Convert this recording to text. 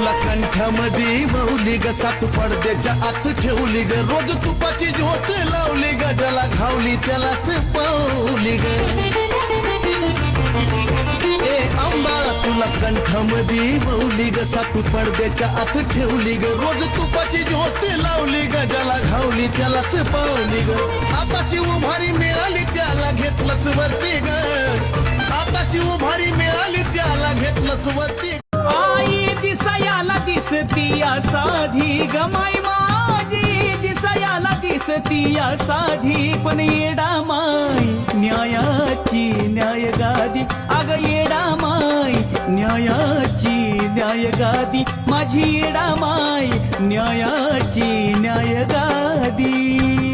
तुला कंठामध्ये मौली ग सात पडद्याच्या आत ठेवली ग रोज तुपाची ज्योत लावली ग ज्याला घावली त्यालाच पावली ग ए आंबा तुला कंठामध्ये मौली ग सात पडद्याच्या आत ठेवली ग रोज तुपाची ज्योत लावली ग ज्याला घावली त्यालाच पावली ग आताशी उभारी मिळाली त्याला घेतलंच वरती ग आताशी उभारी मिळाली त्याला घेतलंच वरती आई दिसायाला दिसती या साधी गमाई माझी दिसायाला दिसती या साधी पण येडा माई न्यायाची न्याय गादी अग येडा माई न्यायाची न्याय गादी माझी येडा माई न्यायाची न्याय गादी